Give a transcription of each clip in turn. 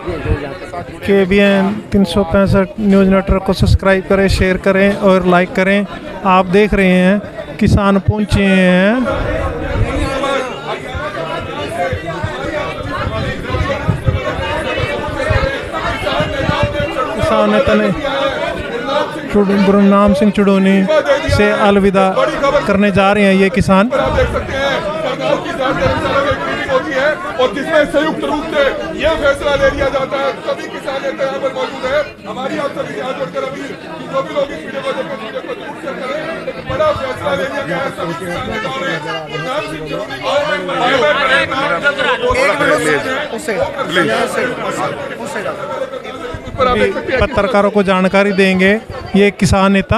KBN 365 news network को subscribe करें, share करें और लाइक करें। आप देख रहे हैं किसान पहुंचे हैं। किसान नेता ने गुरनाम सिंह चुड़ूनी से अलविदा करने जा रहे हैं ये किसान। और जिसमें संयुक्त रूप से यह फैसला ले लिया जाता है, सभी किसान नेता यहाँ पर मौजूद है। हमारी आप सभी से हाथ जोड़कर अपील कि जो भी लोग इस वीडियो को देखकर वीडियो को दूर से करें, बड़ा फैसला ले लिया गया है सभी किसान नेताओं ने। गुरनाम सिंह चुड़ूनी पत्रकारों को जानकारी देंगे ये किसान नेता।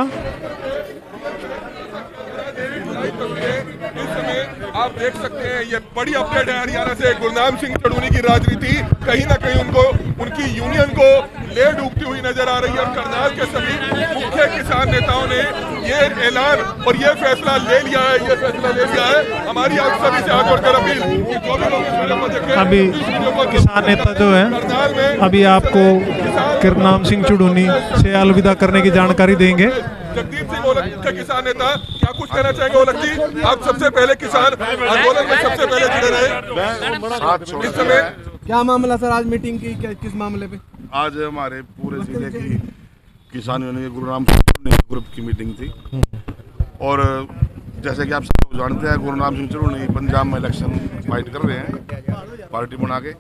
आप देख सकते हैं ये बड़ी अपडेट है हरियाणा से। गुरनाम सिंह चुड़ूनी की राजनीति कहीं ना कहीं उनको उनकी यूनियन को ले डूबती हुई नजर आ रही है। और करनाल के सभी मुख्य किसान नेताओं ने ये ऐलान और ये फैसला ले लिया है, हमारी आप सभी से हाथ जोड़कर अपील कि जो भी लोग इस वीडियो को देखें, अभी किसान नेता जो है अभी आपको गुरनाम सिंह चुड़ूनी से अलविदा करने की जानकारी देंगे। जगदीप सिंह ओलख के किसान नेता क्या कुछ कहना चाहेंगे? ओलख जी, आप सबसे पहले किसान आंदोलन में सबसे पहले जुड़े रहे। इस समय क्या मामला सर, आज मीटिंग की किस मामले पे? आज हमारे पूरे जिले की किसान यूनियन के गुरनाम सिंह ग्रुप की मीटिंग थी। और जैसे कि आप सब लोग जानते हैं, गुरनाम सिंह चुड़ूनी पंजाब में इलेक्शन फाइट कर रहे हैं पार्टी बना के।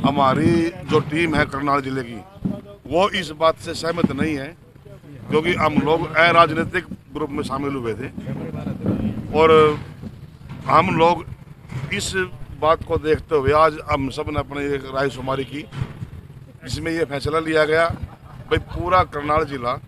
हमारी जो टीम है करनाल जिले की, वो इस बात से सहमत नहीं है, क्योंकि हम लोग अराजनीतिक ग्रुप में शामिल हुए थे। और हम लोग इस बात को देखते हुए आज हम सब ने अपनी एक राय शुमारी की, जिसमें ये फैसला लिया गया भाई पूरा करनाल जिला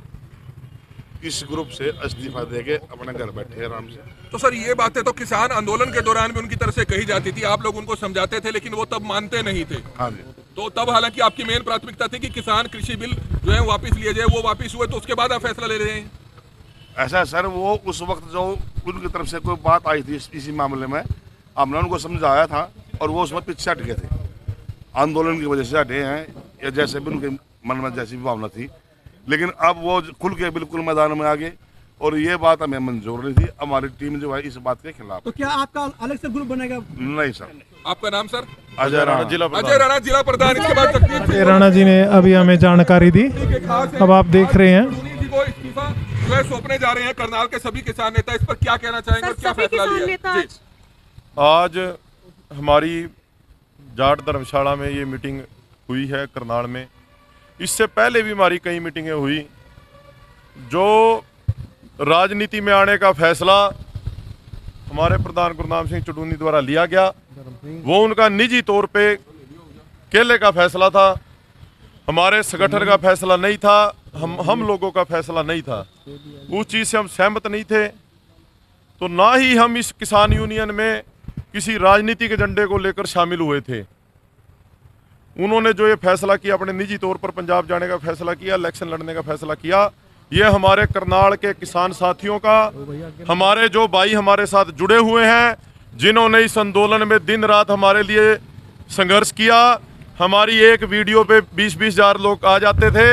इस ग्रुप से इस्तीफा देके अपने घर बैठे आराम से। तो सर ये बातें तो किसान आंदोलन के दौरान भी उनकी तरफ से कही जाती थी, आप लोग उनको समझाते थे, लेकिन वो तब मानते नहीं थे। हाँ जी। तो तब हालांकि आपकी मेन प्राथमिकता थी कि किसान कृषि बिल जो है वापस लिए जाए, वो वापस हुए तो उसके बाद आप फैसला ले रहे हैं। ऐसा सर, वो उस वक्त जो उनकी तरफ से कोई बात आई थी इसी मामले में, हमने उनको समझाया था और वो उसमें पीछे हट गए थे। आंदोलन की वजह से हटे हैं या जैसे भी उनके मन में जैसी भी भावना थी, लेकिन अब वो खुल के बिल्कुल मैदान में आ गए और ये बात हमें मंजूर नहीं थी। हमारी टीम जो है इस बात के खिलाफ। तो क्या आपका अलग से ग्रुप बनेगा? नहीं सर। आपका नाम सर? अजय राणा, अजय राणा जिला प्रधान। इसके बाद अजय राणा जी ने अभी हमें जानकारी दी। अब आप देख रहे हैं को इस्तीफा जो है सौंपने जा रहे हैं करनाल के सभी किसान नेता, इस पर क्या कहना चाहेंगे और क्या फैसला लिया? आज हमारी जाट धर्मशाला में ये मीटिंग हुई है करनाल में। इससे पहले भी हमारी कई मीटिंगें हुई। जो राजनीति में आने का फैसला हमारे प्रधान गुरनाम सिंह चुड़ूनी द्वारा लिया गया, वो उनका निजी तौर पे अकेले का फैसला था, हमारे संगठन का फैसला नहीं था, हम लोगों का फैसला नहीं था। उस चीज़ से हम सहमत नहीं थे, तो ना ही हम इस किसान यूनियन में किसी राजनीतिक एजेंडे को लेकर शामिल हुए थे। उन्होंने जो ये फैसला किया, अपने निजी तौर पर पंजाब जाने का फैसला किया, इलेक्शन लड़ने का फैसला किया, ये हमारे करनाल के किसान साथियों का, हमारे जो भाई हमारे साथ जुड़े हुए हैं, जिन्होंने इस आंदोलन में दिन रात हमारे लिए संघर्ष किया। हमारी एक वीडियो पे 20-20 हज़ार लोग आ जाते थे,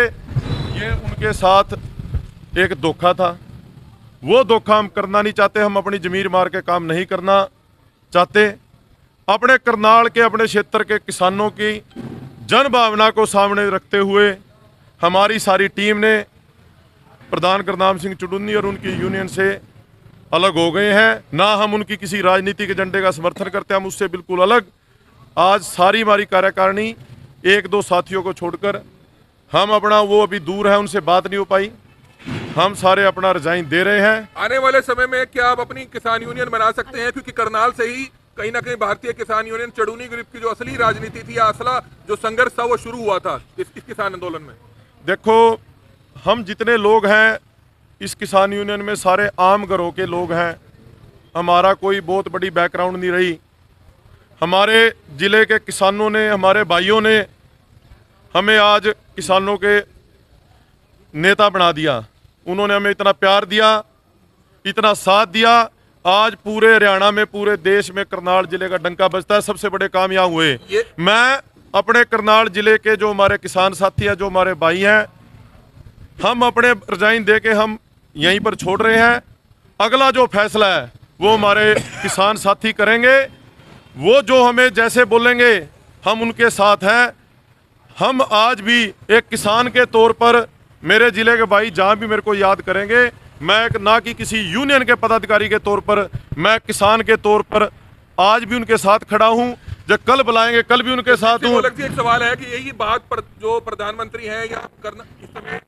ये उनके साथ एक धोखा था। वो धोखा हम करना नहीं चाहते। हम अपनी जमीर मार के काम नहीं करना चाहते। अपने करनाल के, अपने क्षेत्र के किसानों की जन भावना को सामने रखते हुए हमारी सारी टीम ने प्रधान गुरनाम सिंह चुड़ूनी और उनकी यूनियन से अलग हो गए हैं। ना हम उनकी किसी राजनीतिक एजेंडे का समर्थन करते हैं, हम उससे बिल्कुल अलग। आज सारी हमारी कार्यकारिणी 1-2 साथियों को छोड़कर हम अपना, वो अभी दूर है, उनसे बात नहीं हो पाई, हम सारे अपना रिजाइन दे रहे हैं। आने वाले समय में क्या आप अपनी किसान यूनियन बना सकते हैं? क्योंकि करनाल से ही कहीं ना कहीं भारतीय किसान यूनियन चुड़ूनी ग्रुप की जो असली राजनीति थी या असला जो संघर्ष था वो शुरू हुआ था इस किसान आंदोलन में। देखो, हम जितने लोग हैं इस किसान यूनियन में सारे आम घरों के लोग हैं। हमारा कोई बहुत बड़ी बैकग्राउंड नहीं रही। हमारे ज़िले के किसानों ने, हमारे भाइयों ने हमें आज किसानों के नेता बना दिया। उन्होंने हमें इतना प्यार दिया, इतना साथ दिया। आज पूरे हरियाणा में, पूरे देश में करनाल जिले का डंका बजता है। सबसे बड़े काम यहाँ हुए। मैं अपने करनाल जिले के जो हमारे किसान साथी हैं, जो हमारे भाई हैं, हम अपने रिजाइन दे के हम यहीं पर छोड़ रहे हैं। अगला जो फैसला है वो हमारे किसान साथी करेंगे। वो जो हमें जैसे बोलेंगे हम उनके साथ हैं। हम आज भी एक किसान के तौर पर, मेरे ज़िले के भाई जहाँ भी मेरे को याद करेंगे, मैं ना कि किसी यूनियन के पदाधिकारी के तौर पर, मैं किसान के तौर पर आज भी उनके साथ खड़ा हूँ। जब कल बुलाएंगे कल भी उनके साथ हूँ। एक सवाल है कि यही बात पर जो प्रधानमंत्री हैं या करना इस समय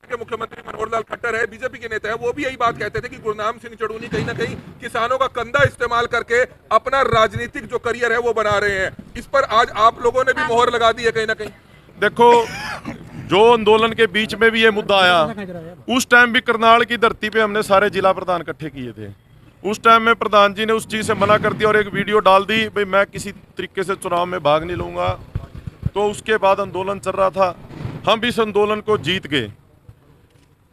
के मुख्यमंत्री मनोहर लाल खट्टर है, बीजेपी के नेता है, वो भी यही बात कहते थे कि गुरनाम सिंह चढ़ूनी कहीं ना कहीं किसानों का कंधा इस्तेमाल करके अपना राजनीतिक जो करियर है वो बना रहे हैं। इस पर आज आप लोगों ने भी मोहर लगा दी है कहीं ना कहीं। देखो, जो आंदोलन के बीच में भी ये मुद्दा आया, उस टाइम भी करनाल की धरती पे हमने सारे जिला प्रधान इकट्ठे किए थे। उस टाइम में प्रधान जी ने उस चीज़ से मना कर दिया और एक वीडियो डाल दी, भाई मैं किसी तरीके से चुनाव में भाग नहीं लूँगा। तो उसके बाद आंदोलन चल रहा था, हम भी इस आंदोलन को जीत गए।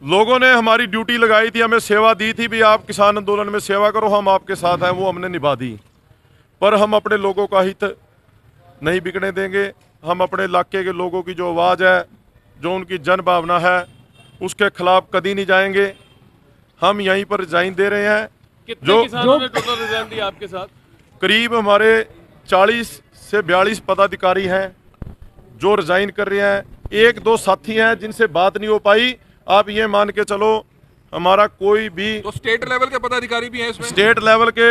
लोगों ने हमारी ड्यूटी लगाई थी, हमें सेवा दी थी, भी आप किसान आंदोलन में सेवा करो, हम आपके साथ हैं, वो हमने निभा दी। पर हम अपने लोगों का हित नहीं बिगड़ने देंगे। हम अपने इलाके के लोगों की जो आवाज़ है, जो उनकी जन भावना है, उसके खिलाफ कभी नहीं जाएंगे। हम यहीं पर रिजाइन दे रहे हैं। कितने किसानों ने टोटल रिजाइन दिया आपके साथ? करीब हमारे 40 से 42 पदाधिकारी हैं जो रिजाइन कर रहे हैं। एक दो साथी हैं जिनसे बात नहीं हो पाई। आप ये मान के चलो, हमारा कोई भी तो स्टेट लेवल के पदाधिकारी भी हैं इसमें। स्टेट लेवल के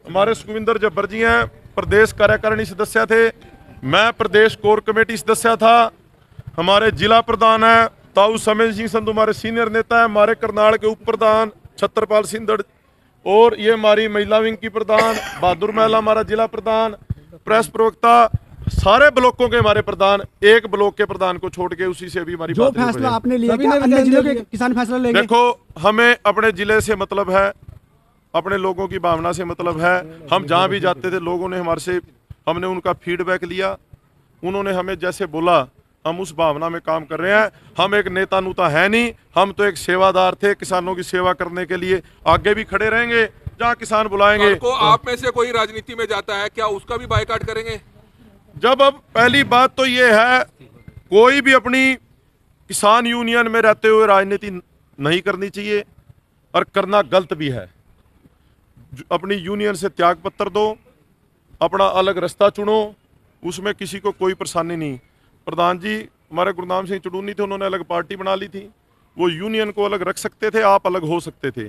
हमारे सुखविंदर जब्बर जी हैं, प्रदेश कार्यकारिणी सदस्य थे। मैं प्रदेश कोर कमेटी सदस्य था। हमारे जिला प्रधान है ताऊ समय सिंह संधू, हमारे सीनियर नेता है। हमारे करनाल के उप प्रधान छत्रपाल सिंधड़, और ये हमारी महिला विंग की प्रधान बहादुर महिला, हमारा जिला प्रधान, प्रेस प्रवक्ता, सारे ब्लॉकों के हमारे प्रधान, एक ब्लॉक के प्रधान को छोड़ के उसी से भी हमारी जो फैसला आपने लिया, क्या अन्य जिलों के किसान फैसला लेंगे? देखो, हमें अपने जिले से मतलब है, अपने लोगों की भावना से मतलब है। हम जहाँ भी जाते थे लोगों ने हमारे से, हमने उनका फीडबैक लिया, उन्होंने हमें जैसे बोला हम उस भावना में काम कर रहे हैं। हम एक नेता नूता है नहीं, हम तो एक सेवादार थे। किसानों की सेवा करने के लिए आगे भी खड़े रहेंगे, जहाँ किसान बुलाएंगे। को आप में से कोई राजनीति में जाता है, क्या उसका भी बायकॉट करेंगे? जब अब पहली बात तो ये है, कोई भी अपनी किसान यूनियन में रहते हुए राजनीति नहीं करनी चाहिए, और करना गलत भी है। अपनी यूनियन से त्याग पत्र दो, अपना अलग रास्ता चुनो, उसमें किसी को कोई परेशानी नहीं। प्रधान जी हमारे गुरनाम सिंह चढ़ूनी थे, उन्होंने अलग पार्टी बना ली थी। वो यूनियन को अलग रख सकते थे, आप अलग हो सकते थे,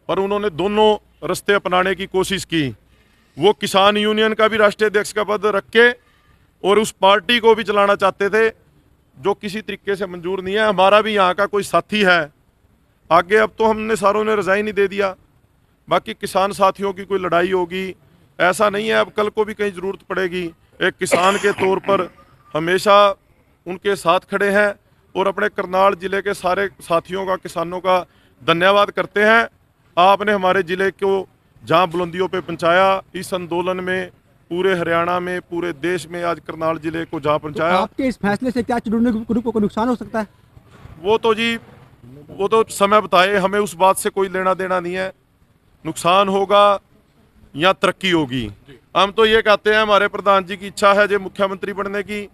पर उन्होंने दोनों रास्ते अपनाने की कोशिश की। वो किसान यूनियन का भी राष्ट्रीय अध्यक्ष का पद रख के और उस पार्टी को भी चलाना चाहते थे, जो किसी तरीके से मंजूर नहीं है। हमारा भी यहाँ का कोई साथी है आगे, अब तो हमने सारों ने रिजाइन ही दे दिया। बाकी किसान साथियों की कोई लड़ाई होगी ऐसा नहीं है, अब कल को भी कहीं ज़रूरत पड़ेगी। एक किसान के तौर पर हमेशा उनके साथ खड़े हैं और अपने करनाल जिले के सारे साथियों का, किसानों का धन्यवाद करते हैं। आपने हमारे ज़िले को जहां बुलंदियों पे पहुंचाया, इस आंदोलन में पूरे हरियाणा में, पूरे देश में आज करनाल जिले को जहां पहुंचाया। तो आपके इस फैसले से क्या चुड़ूनी ग्रुप को नुकसान हो सकता है? वो तो जी, वो तो समय बताए, हमें उस बात से कोई लेना देना नहीं है। नुकसान होगा या तरक्की होगी, हम तो ये कहते हैं, हमारे प्रधान जी की इच्छा है जो मुख्यमंत्री बनने की,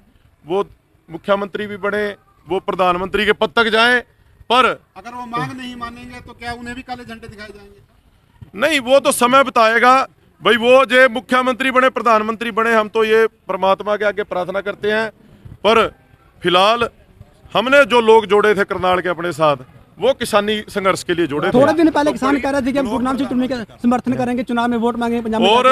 वो मुख्यमंत्री भी बने, वो प्रधानमंत्री के पद तक जाएं। पर अगर वो मांग नहीं मानेंगे तो क्या उन्हें भी काले झंडे दिखाए जाएंगे? नहीं, वो तो समय बताएगा। भाई वो जो मुख्यमंत्री बने, प्रधानमंत्री बने, हम तो ये परमात्मा के आगे प्रार्थना करते हैं। पर फिलहाल हमने जो लोग जोड़े थे करनाल के अपने साथ, वो किसानी संघर्ष के लिए जोड़े थे। थोड़े दिन पहले किसान कह रहे थे कि हम गुरनाम सिंह चढ़ूनी का समर्थन करेंगे, चुनाव में वोट मांगेंगे पंजाब में। और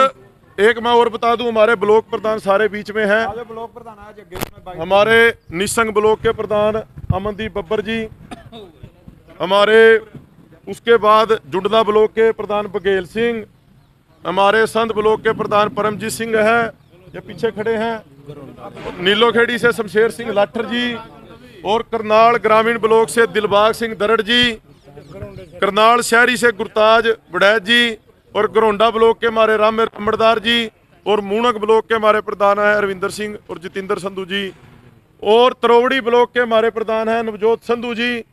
एक मैं और बता दूं, हमारे ब्लॉक प्रधान सारे बीच में हैं। हमारे निसंग ब्लॉक के प्रधान अमनदीप बब्बर जी, हमारे उसके बाद जुडला ब्लॉक के प्रधान बघेल सिंह, हमारे संत ब्लॉक के प्रधान परमजीत सिंह है, ये पीछे खड़े हैं। नीलोखेड़ी से शमशेर सिंह लाठर जी, और करनाल ग्रामीण ब्लॉक से दिलबाग सिंह दरड़ जी, करनाल शहरी से गुरताज वड़ैत जी, और गरोंडा ब्लॉक के हमारे राम रमड़दार जी, और मूणक ब्लॉक के हमारे प्रधान हैं रविंदर सिंह और जितेंद्र संधू जी, और तरोवड़ी ब्लॉक के हमारे प्रधान हैं नवजोत संधू जी,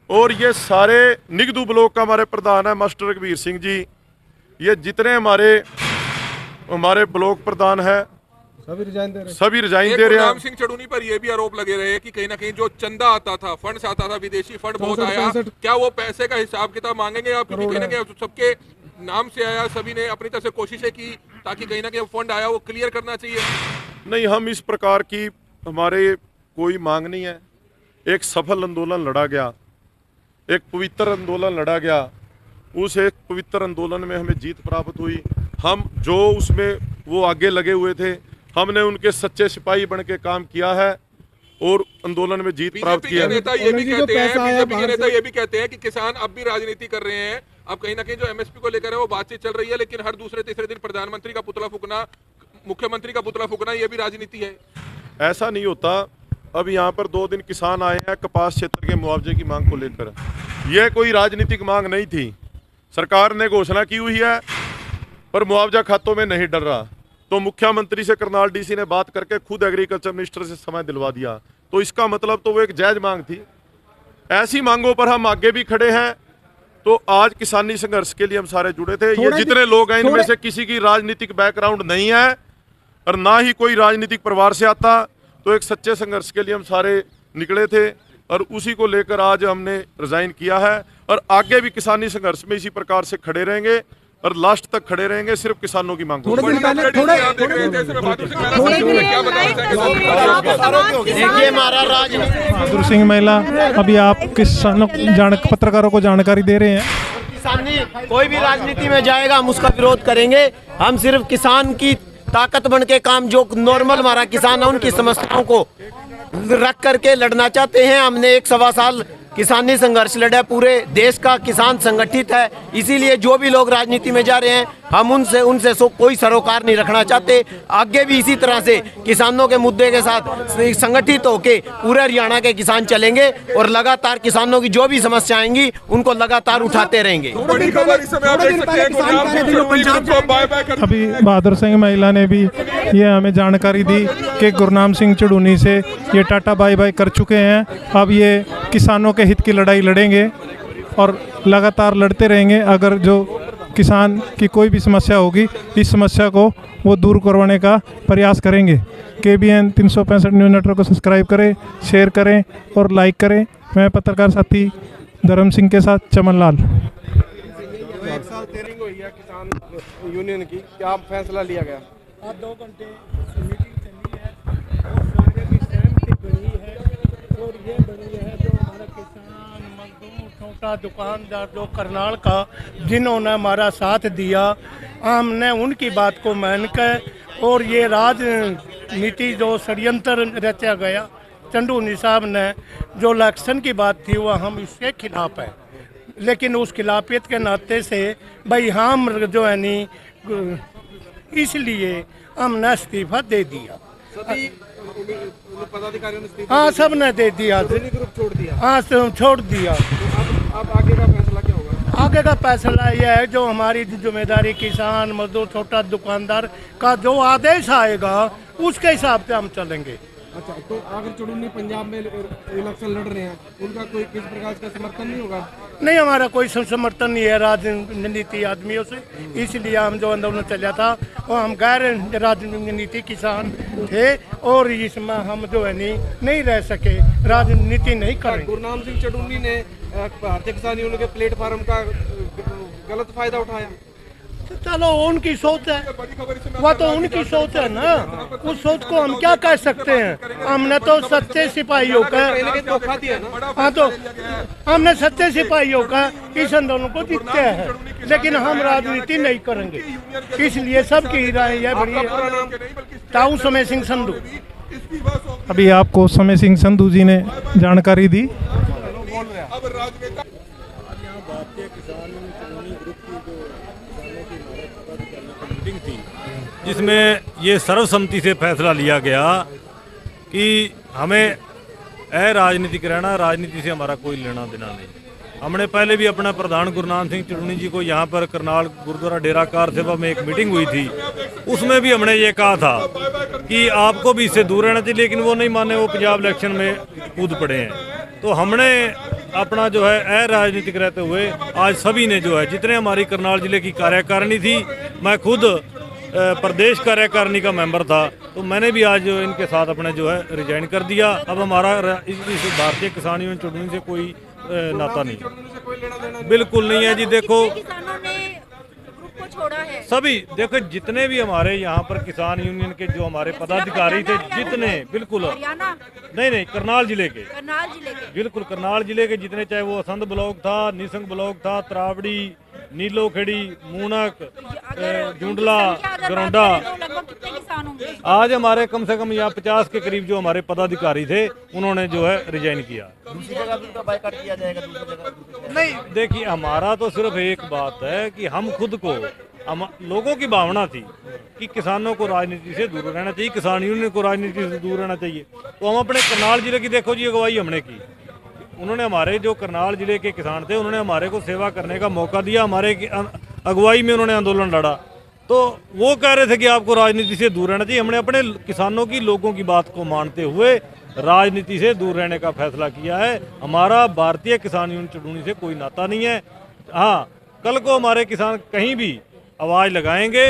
और ये सारे निगदू ब्लॉक का हमारे प्रधान है मास्टर रघबीर सिंह जी। ये जितने हमारे ब्लॉक प्रधान हैं, सभी रिजाइन दे रहे एक हैं। गुरनाम सिंह चढ़ूनी पर यह भी आरोप लगे रहे कि कहीं ना कहीं जो चंदा आता था, फंड्स आता था, विदेशी फंड बहुत आया, क्या वो पैसे का हिसाब किताब मांगेंगे आप? क्योंकि कहीं ना कहीं सबके नाम से आया, सभी ने अपनी तरफ से कोशिशें की ताकि कहीं ना कहीं फंड आया वो क्लियर करना चाहिए। नहीं, हम इस प्रकार की हमारे कोई मांग नहीं है। एक सफल आंदोलन लड़ा गया, एक पवित्र आंदोलन लड़ा गया, उस एक पवित्र आंदोलन में हमें जीत प्राप्त हुई। हम जो उसमें वो आगे लगे हुए थे, हमने उनके सच्चे सिपाही बन के काम किया है और आंदोलन में जीत प्राप्त की है। बीजेपी के नेता ये भी कहते हैं कि किसान अब भी राजनीति कर रहे हैं। अब कहीं ना कहीं जो एमएसपी को लेकर है वो बातचीत चल रही है, लेकिन हर दूसरे तीसरे दिन प्रधानमंत्री का पुतला फूकना, मुख्यमंत्री का पुतला फूकना, ये भी राजनीति है। ऐसा नहीं होता। अब यहाँ पर 2 दिन किसान आए हैं कपास क्षेत्र के मुआवजे की मांग को लेकर। यह कोई राजनीतिक मांग नहीं थी। सरकार ने घोषणा की हुई है पर मुआवजा खातों में नहीं डल रहा, तो मुख्यमंत्री से करनाल डीसी ने बात करके खुद एग्रीकल्चर मिनिस्टर से समय दिलवा दिया। तो इसका मतलब तो वो एक जायज मांग थी। ऐसी मांगों पर हम आगे भी खड़े हैं। तो आज किसानी संघर्ष के लिए हम सारे जुड़े थे। ये जितने लोग हैं इनमें से किसी की राजनीतिक बैकग्राउंड नहीं है और ना ही कोई राजनीतिक परिवार से आता। तो एक सच्चे संघर्ष के लिए हम सारे निकले थे और उसी को लेकर आज हमने रिजाइन किया है और आगे भी किसानी संघर्ष में इसी प्रकार से खड़े रहेंगे और लास्ट तक खड़े रहेंगे, सिर्फ किसानों की मांग। देखिए हमारा बहादुर सिंह महिला, अभी आप किसानों पत्रकारों को जानकारी दे रहे हैं। किसानी कोई भी राजनीति में जाएगा हम उसका विरोध करेंगे। हम सिर्फ किसान की ताकत बन के काम, जो नॉर्मल हमारा किसान है उनकी समस्याओं को रख करके लड़ना चाहते हैं। हमने 1 साल किसानी संघर्ष लड़ा, पूरे देश का किसान संगठित है। इसीलिए जो भी लोग राजनीति में जा रहे हैं हम उनसे कोई सरोकार नहीं रखना चाहते। आगे भी इसी तरह से किसानों के मुद्दे के साथ संगठित होके पूरे हरियाणा के किसान चलेंगे और लगातार किसानों की जो भी समस्या आएंगी उनको लगातार उठाते रहेंगे। अभी बहादुर सिंह महिला ने भी ये हमें जानकारी दी कि गुरनाम सिंह चढ़ूनी से ये टाटा बाय बाय कर चुके हैं। अब ये किसानों के हित की लड़ाई लड़ेंगे और लगातार लड़ते रहेंगे। अगर जो किसान की कोई भी समस्या होगी, इस समस्या को वो दूर करवाने का प्रयास करेंगे। KBN 365 न्यूज़ नेटवर्क को सब्सक्राइब करें, शेयर करें और लाइक करें। मैं पत्रकार साथी धर्म सिंह के साथ चमन लाल। 1 साल टेरिंग हुई है किसान यूनियन की, क्या फैसला लिया गया? 2 घंटे मीटिंग चली है और सारे की सहमति बनी है और ये बनी है जो हमारा किसान मजदूर छोटा दुकानदार जो करनाल का, जिन्होंने हमारा साथ दिया, हमने उनकी बात को मानकर और ये राजनीति जो षड्यंत्र रचा गया चंदूनी साहब ने, जो इलेक्शन की बात थी वो हम इसके खिलाफ है। लेकिन उस खिलाफियत के नाते से भाई हम जो है नहीं, इसलिए हमने इस्तीफा दे दिया। सभी पदाधिकारियों ने हाँ, सब ने दे दिया, ग्रुप छोड़ दिया। हाँ, छोड़ दिया। अब आगे का फैसला क्या होगा? आगे का फैसला यह है जो हमारी जिम्मेदारी किसान मजदूर छोटा दुकानदार का जो आदेश आएगा उसके हिसाब से हम चलेंगे। अच्छा, तो अगर चुड़ूनी पंजाब में इलेक्शन लड़ रहे हैं, उनका कोई किस प्रकार का समर्थन नहीं होगा? नहीं, हमारा कोई समर्थन नहीं है राजनीति आदमियों से, इसलिए हम जो आंदोलन चला था वो हम गैर राजनीति किसान थे और इसमें हम जो है नहीं रह सके, राजनीति नहीं करें। गुरनाम सिंह चढ़ूनी ने भारतीय किसान यूनियन के प्लेटफार्म का गलत फायदा उठाया। चलो उनकी सोच है, वह तो उनकी सोच है ना, उस सोच को हम क्या कह सकते हैं। हमने तो सच्चे सिपाहियों का, हाँ तो हमने सच्चे सिपाहियों का इस आंदोलन को जीतते हैं, लेकिन हम राजनीति नहीं करेंगे। इसलिए सबकी राय है बड़ी। ताऊ समय सिंह संधू। अभी आपको समय सिंह संधू जी ने जानकारी दी। जिसमें ये सर्वसम्मति से फैसला लिया गया कि हमें राजनीतिक रहना, राजनीति से हमारा कोई लेना देना नहीं। हमने पहले भी अपना प्रधान गुरनाम सिंह चढ़ूनी जी को यहाँ पर करनाल गुरुद्वारा डेरा कार सेवा में एक मीटिंग हुई थी, उसमें भी हमने ये कहा था कि आपको भी इससे दूर रहना चाहिए, लेकिन वो नहीं माने, वो पंजाब इलेक्शन में कूद पड़े हैं। तो हमने अपना जो है राजनीतिक रहते हुए आज सभी ने जो है, जितने हमारी करनाल जिले की कार्यकारिणी थी, मैं खुद प्रदेश कार्यकारिणी का मेंबर था, तो मैंने भी आज इनके साथ अपने जो है रिजाइन कर दिया। अब हमारा इस भारतीय किसान यूनियन चुड़ूनी से कोई नाता नहीं, बिल्कुल नहीं है जी। देखो किसानों ने ग्रुप को छोड़ा है, सभी देखो जितने भी हमारे यहाँ पर किसान यूनियन के जो हमारे पदाधिकारी थे जितने, बिल्कुल नहीं करनाल जिले के, बिल्कुल करनाल जिले के जितने, चाहे वो असंध ब्लॉक था, निसंग ब्लॉक था, त्रावड़ी, नीलोखेड़ी, मूनक, जुंडला, गरौंडा, आज हमारे कम से कम यहाँ 50 के करीब जो हमारे पदाधिकारी थे उन्होंने जो है रिजाइन किया। दूसरी जगह भी उनका बाइकाट किया जाएगा, दूसरी जगह नहीं, देखिए हमारा तो सिर्फ एक बात है कि हम खुद को, हम लोगों की भावना थी कि किसानों को राजनीति से दूर रहना चाहिए, किसान यूनियन को राजनीति से दूर रहना चाहिए। तो हम अपने करनाल जिले की देखो जी अगुवाई हमने की, उन्होंने हमारे जो करनाल जिले के किसान थे उन्होंने हमारे को सेवा करने का मौका दिया, हमारे अगुवाई में उन्होंने आंदोलन लड़ा। तो वो कह रहे थे कि आपको राजनीति से दूर रहना चाहिए, हमने अपने किसानों की, लोगों की बात को मानते हुए राजनीति से दूर रहने का फैसला किया है। हमारा भारतीय किसान यूनियन चुड़ूनी से कोई नाता नहीं है। हाँ, कल को हमारे किसान कहीं भी आवाज़ लगाएंगे,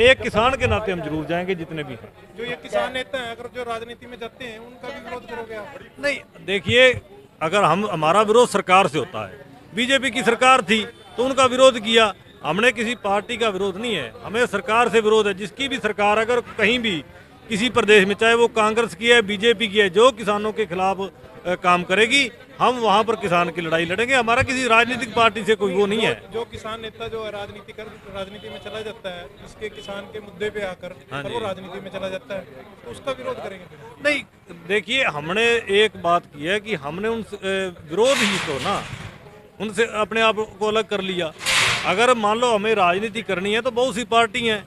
एक किसान के नाते हम जरूर जाएंगे जितने भी हैं। जो ये किसान नेता हैं अगर जो राजनीति में जाते हैं उनका भी विरोध करोगे आप? नहीं, देखिए अगर हमारा विरोध सरकार से होता है, बीजेपी की सरकार थी तो उनका विरोध किया, हमने किसी पार्टी का विरोध नहीं है, हमें सरकार से विरोध है। जिसकी भी सरकार अगर कहीं भी किसी प्रदेश में, चाहे वो कांग्रेस की है, बीजेपी की है, जो किसानों के खिलाफ काम करेगी, हम वहाँ पर किसान की लड़ाई लड़ेंगे। हमारा किसी राजनीतिक पार्टी से कोई वो नहीं है। जो किसान नेता जो राजनीति में चला जाता है, इसके किसान के मुद्दे पे आकर वो राजनीति में चला जाता है, तो उसका विरोध करेंगे? नहीं, देखिए हमने एक बात की है कि हमने उन विरोध ही तो ना उनसे अपने आप को अलग कर लिया। अगर मान लो हमें राजनीति करनी है तो बहुत सी पार्टी हैं,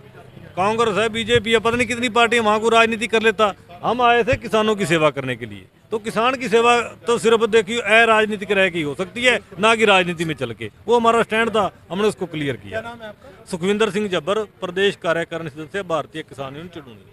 कांग्रेस है, बीजेपी है, पता नहीं कितनी पार्टी वहाँ को राजनीति कर लेता। हम आए थे किसानों की सेवा करने के लिए, तो किसान की सेवा तो सिर्फ देखिए अराजनीतिक रह के हो सकती है, ना कि राजनीति में चल के। वो हमारा स्टैंड था, हमने उसको क्लियर किया। क्या नाम है आपका? सुखविंदर सिंह जब्बर, प्रदेश कार्यकारिणी सदस्य, भारतीय किसान यूनियन चुड़ूनी।